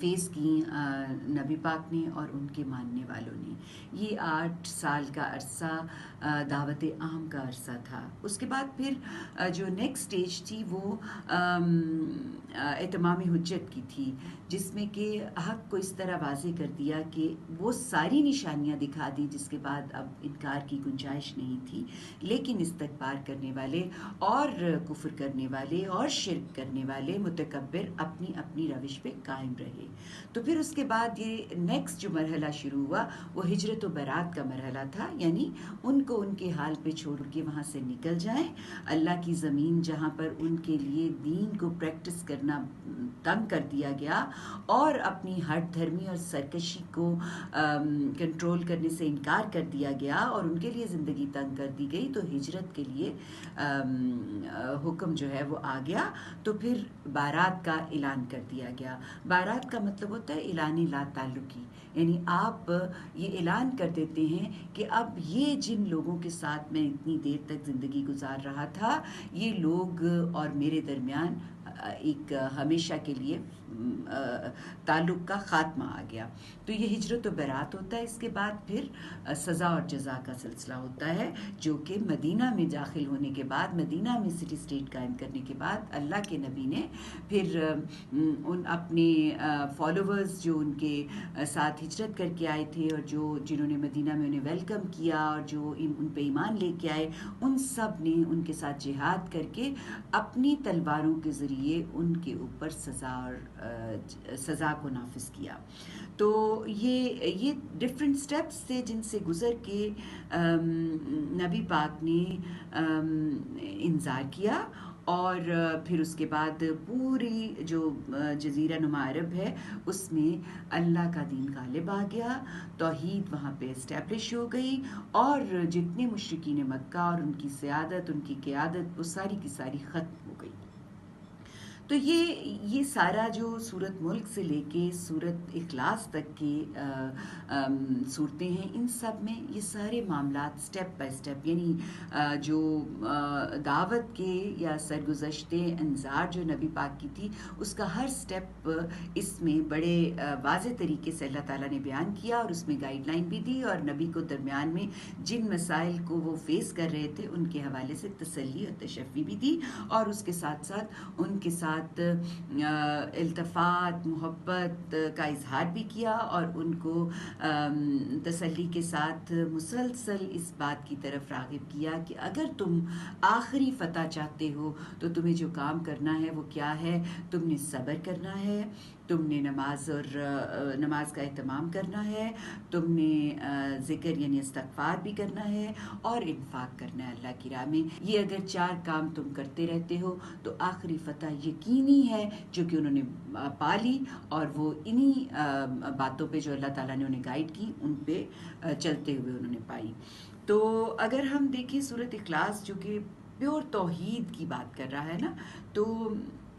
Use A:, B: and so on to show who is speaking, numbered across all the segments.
A: Face کی نبی پاک نے اور ان کے ماننے والوں نے. یہ 8 سال کا عرصہ دعوت عام کا عرصہ تھا. اس کے بعد پھر جو نیکسٹ اسٹیج تھی وہ اتمام حجت کی تھی، جس میں کہ حق کو اس طرح واضح کر دیا کہ وہ ساری نشانیاں دکھا دی جس کے بعد اب انکار کی گنجائش نہیں تھی. لیکن استکبار کرنے والے اور کفر کرنے والے اور شرک کرنے والے متکبر اپنی اپنی روش پہ قائم رہے. تو پھر اس کے بعد یہ نیکسٹ جو مرحلہ شروع ہوا وہ ہجرت و برات کا مرحلہ تھا، یعنی ان کو ان کے حال پہ چھوڑ کے وہاں سے نکل جائیں. اللہ کی زمین جہاں پر ان کے لیے دین کو پریکٹس کرنا تنگ کر دیا گیا اور اپنی ہٹ دھرمی اور سرکشی کو کنٹرول کرنے سے انکار کر دیا گیا اور ان کے لیے زندگی تنگ کر دی گئی، تو ہجرت کے لیے حکم جو ہے وہ آ گیا. تو پھر بارات کا اعلان کر دیا گیا. بارات کا مطلب ہوتا ہے اعلان لا تعلقی، یعنی آپ یہ اعلان کر دیتے ہیں کہ اب یہ جن لوگوں کے ساتھ میں اتنی دیر تک زندگی گزار رہا تھا، یہ لوگ اور میرے درمیان ایک ہمیشہ کے لیے تعلق کا خاتمہ آ گیا. تو یہ ہجرت و برات ہوتا ہے. اس کے بعد پھر سزا اور جزا کا سلسلہ ہوتا ہے، جو کہ مدینہ میں داخل ہونے کے بعد، مدینہ میں سٹی اسٹیٹ قائم کرنے کے بعد اللہ کے نبی نے پھر ان اپنے فالوورز جو ان کے ساتھ ہجرت کر کے آئے تھے اور جنہوں نے مدینہ میں انہیں ویلکم کیا اور جو ان پہ ایمان لے کے آئے، ان سب نے ان کے ساتھ جہاد کر کے اپنی تلواروں کے ذریعے ان کے اوپر سزا کو نافذ کیا. تو یہ ڈفرینٹ سٹیپس تھے جن سے گزر کے نبی پاک نے انذار کیا، اور پھر اس کے بعد پوری جو جزیرہ نما عرب ہے اس میں اللہ کا دین غالب آ گیا، توحید وہاں پہ اسٹیبلش ہو گئی، اور جتنے مشرکین مکہ اور ان کی سیادت، ان کی قیادت، وہ ساری کی ساری ختم ہو گئی. تو یہ سارا جو سورت ملک سے لے کے سورت اخلاص تک کی صورتیں ہیں، ان سب میں یہ سارے معاملات سٹیپ بائی سٹیپ، یعنی جو دعوت کے یا سرگزشتے انذار جو نبی پاک کی تھی، اس کا ہر سٹیپ اس میں بڑے واضح طریقے سے اللہ تعالیٰ نے بیان کیا، اور اس میں گائیڈ لائن بھی دی، اور نبی کو درمیان میں جن مسائل کو وہ فیس کر رہے تھے ان کے حوالے سے تسلی اور تشفی بھی دی، اور اس کے ساتھ ساتھ ان کے ساتھ التفات، محبت کا اظہار بھی کیا، اور ان کو تسلی کے ساتھ مسلسل اس بات کی طرف راغب کیا کہ اگر تم آخری فتح چاہتے ہو تو تمہیں جو کام کرنا ہے وہ کیا ہے؟ تم نے صبر کرنا ہے، تم نے نماز کا اہتمام کرنا ہے، تم نے ذکر یعنی استغفار بھی کرنا ہے، اور انفاق کرنا ہے اللہ کی راہ میں. یہ اگر 4 کام تم کرتے رہتے ہو تو آخری فتح یقینی ہے، جو کہ انہوں نے پالی، اور وہ انہی باتوں پہ جو اللہ تعالیٰ نے انہیں گائیڈ کی ان پہ چلتے ہوئے انہوں نے پائی. تو اگر ہم دیکھیں سورۃ اخلاص جو کہ پیور توحید کی بات کر رہا ہے نا، تو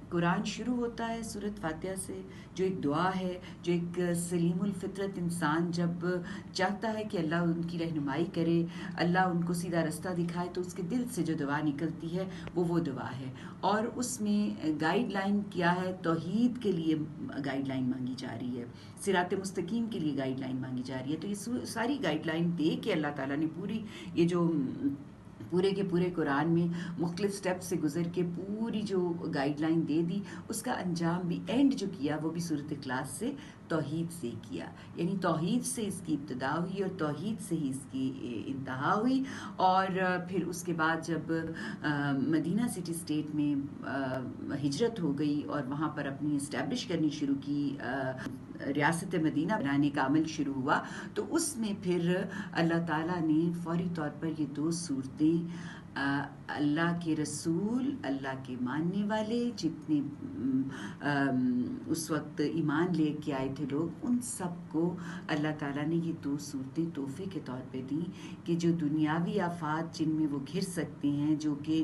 A: قرآن شروع ہوتا ہے سورۃ فاتحہ سے، جو ایک دعا ہے، جو ایک سلیم الفطرت انسان جب چاہتا ہے کہ اللہ ان کی رہنمائی کرے، اللہ ان کو سیدھا رستہ دکھائے، تو اس کے دل سے جو دعا نکلتی ہے وہ دعا ہے. اور اس میں گائیڈ لائن کیا ہے؟ توحید کے لیے گائیڈ لائن مانگی جا رہی ہے، صراط مستقیم کے لیے گائیڈ لائن مانگی جا رہی ہے. تو یہ ساری گائیڈ لائن دے کے اللہ تعالیٰ نے یہ جو پورے کے پورے قرآن میں مختلف سٹیپ سے گزر کے پوری جو گائیڈ لائن دے دی، اس کا انجام بھی اینڈ جو کیا وہ بھی سورۃ اخلاص سے توحید سے کیا. یعنی توحید سے اس کی ابتدا ہوئی اور توحید سے ہی اس کی انتہا ہوئی. اور پھر اس کے بعد جب مدینہ سٹی اسٹیٹ میں ہجرت ہو گئی اور وہاں پر اپنی اسٹیبلش کرنی شروع کی، ریاست مدینہ بنانے کا عمل شروع ہوا، تو اس میں پھر اللہ تعالیٰ نے فوری طور پر یہ 2 صورتیں اللہ کے رسول، اللہ کے ماننے والے جتنے اس وقت ایمان لے کے آئے تھے لوگ، ان سب کو اللہ تعالیٰ نے یہ 2 صورتیں تحفے کے طور پہ دیں کہ جو دنیاوی آفات جن میں وہ گھر سکتے ہیں، جو کہ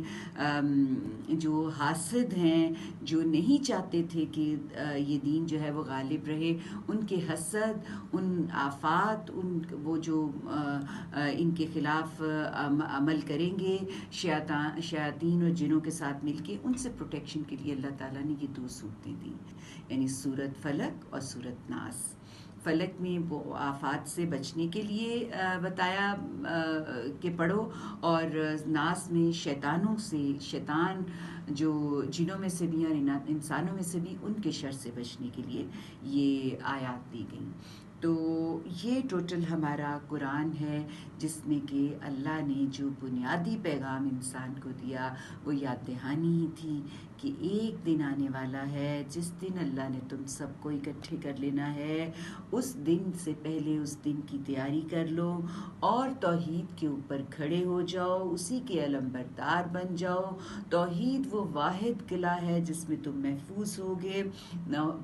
A: جو حاسد ہیں، جو نہیں چاہتے تھے کہ یہ دین جو ہے وہ غالب رہے، ان کے حسد، ان آفات، وہ جو ان کے خلاف عمل کریں گے، شیاطین اور جنوں کے ساتھ مل کے ان سے پروٹیکشن کے لیے اللہ تعالیٰ نے یہ 2 صورتیں دیں، یعنی سورت فلق اور سورت ناس۔ فلک میں وہ آفات سے بچنے کے لیے بتایا کہ پڑھو، اور ناس میں شیطانوں سے، شیطان جو جنوں میں سے بھی اور انسانوں میں سے بھی، ان کے شر سے بچنے کے لیے یہ آیات دی گئیں۔ تو یہ ٹوٹل ہمارا قرآن ہے، جس میں کہ اللہ نے جو بنیادی پیغام انسان کو دیا وہ یاد دہانی ہی تھی کہ ایک دن آنے والا ہے جس دن اللہ نے تم سب کو اکٹھے کر لینا ہے۔ اس دن سے پہلے اس دن کی تیاری کر لو اور توحید کے اوپر کھڑے ہو جاؤ، اسی کے علم بردار بن جاؤ۔ توحید وہ واحد قلعہ ہے جس میں تم محفوظ ہوگے۔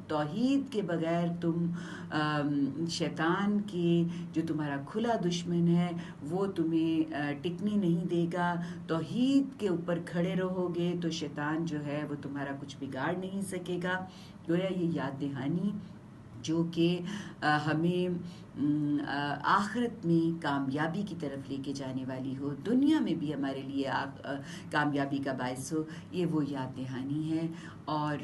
A: توحید کے بغیر تم شیطان کے جو تمہارا کھلا دشمن ہے وہ تمہیں ٹکنے نہیں دے گا۔ توحید کے اوپر کھڑے رہو گے تو شیطان جو ہے وہ تمہارا کچھ بگاڑ نہیں سکے گا۔ گویا یہ یاد دہانی جو کہ ہمیں آخرت میں کامیابی کی طرف لے کے جانے والی ہو، دنیا میں بھی ہمارے لیے کامیابی کا باعث ہو، یہ وہ یاد دہانی ہے۔ اور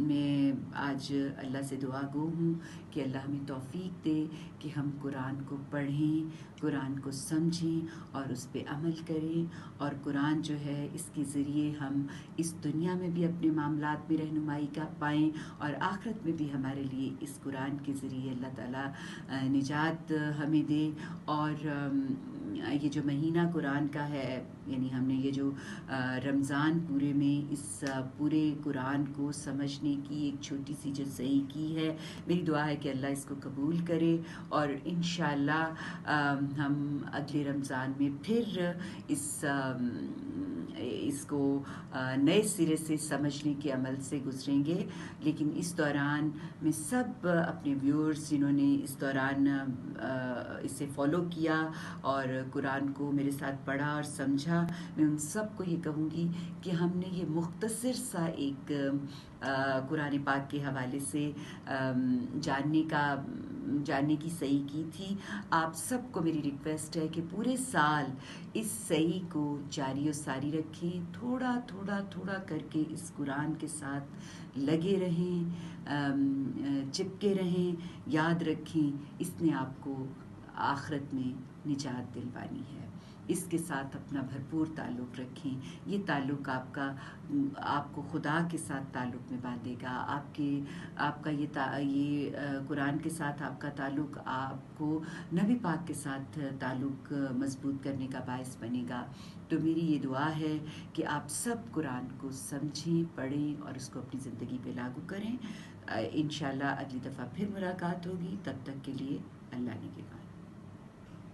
A: میں آج اللہ سے دعا گو ہوں کہ اللہ ہمیں توفیق دے کہ ہم قرآن کو پڑھیں، قرآن کو سمجھیں اور اس پہ عمل کریں، اور قرآن جو ہے اس کے ذریعے ہم اس دنیا میں بھی اپنے معاملات میں رہنمائی کا پائیں، اور آخرت میں بھی ہمارے لیے اس قرآن کے ذریعے اللہ تعالیٰ نجات ہمیں دے۔ اور یہ جو مہینہ قرآن کا ہے، یعنی ہم نے یہ جو رمضان پورے میں اس پورے قرآن کو سمجھنے کی ایک چھوٹی سی جو صحیح کی ہے، میری دعا ہے کہ اللہ اس کو قبول کرے، اور انشاءاللہ ہم اگلے رمضان میں پھر اس کو نئے سرے سے سمجھنے کے عمل سے گزریں گے۔ لیکن اس دوران میں سب اپنے ویورز جنہوں نے اس دوران اسے فالو کیا اور قرآن کو میرے ساتھ پڑھا اور سمجھا، میں ان سب کو یہ کہوں گی کہ ہم نے یہ مختصر سا ایک قرآن پاک کے حوالے سے جاننے کی صحیح کی تھی۔ آپ سب کو میری ریکویسٹ ہے کہ پورے سال اس صحیح کو جاری و ساری رکھیں، تھوڑا تھوڑا تھوڑا کر کے اس قرآن کے ساتھ لگے رہیں، چپکے رہیں، یاد رکھیں اس نے آپ کو آخرت میں نجات دلوانی ہے۔ اس کے ساتھ اپنا بھرپور تعلق رکھیں، یہ تعلق آپ کو خدا کے ساتھ تعلق میں باندھے گا۔ آپ کا یہ قرآن کے ساتھ آپ کا تعلق آپ کو نبی پاک کے ساتھ تعلق مضبوط کرنے کا باعث بنے گا۔ تو میری یہ دعا ہے کہ آپ سب قرآن کو سمجھیں، پڑھیں اور اس کو اپنی زندگی پہ لاگو کریں۔ انشاءاللہ اگلی دفعہ پھر ملاقات ہوگی، تب تک کے لیے اللہ نگہبان۔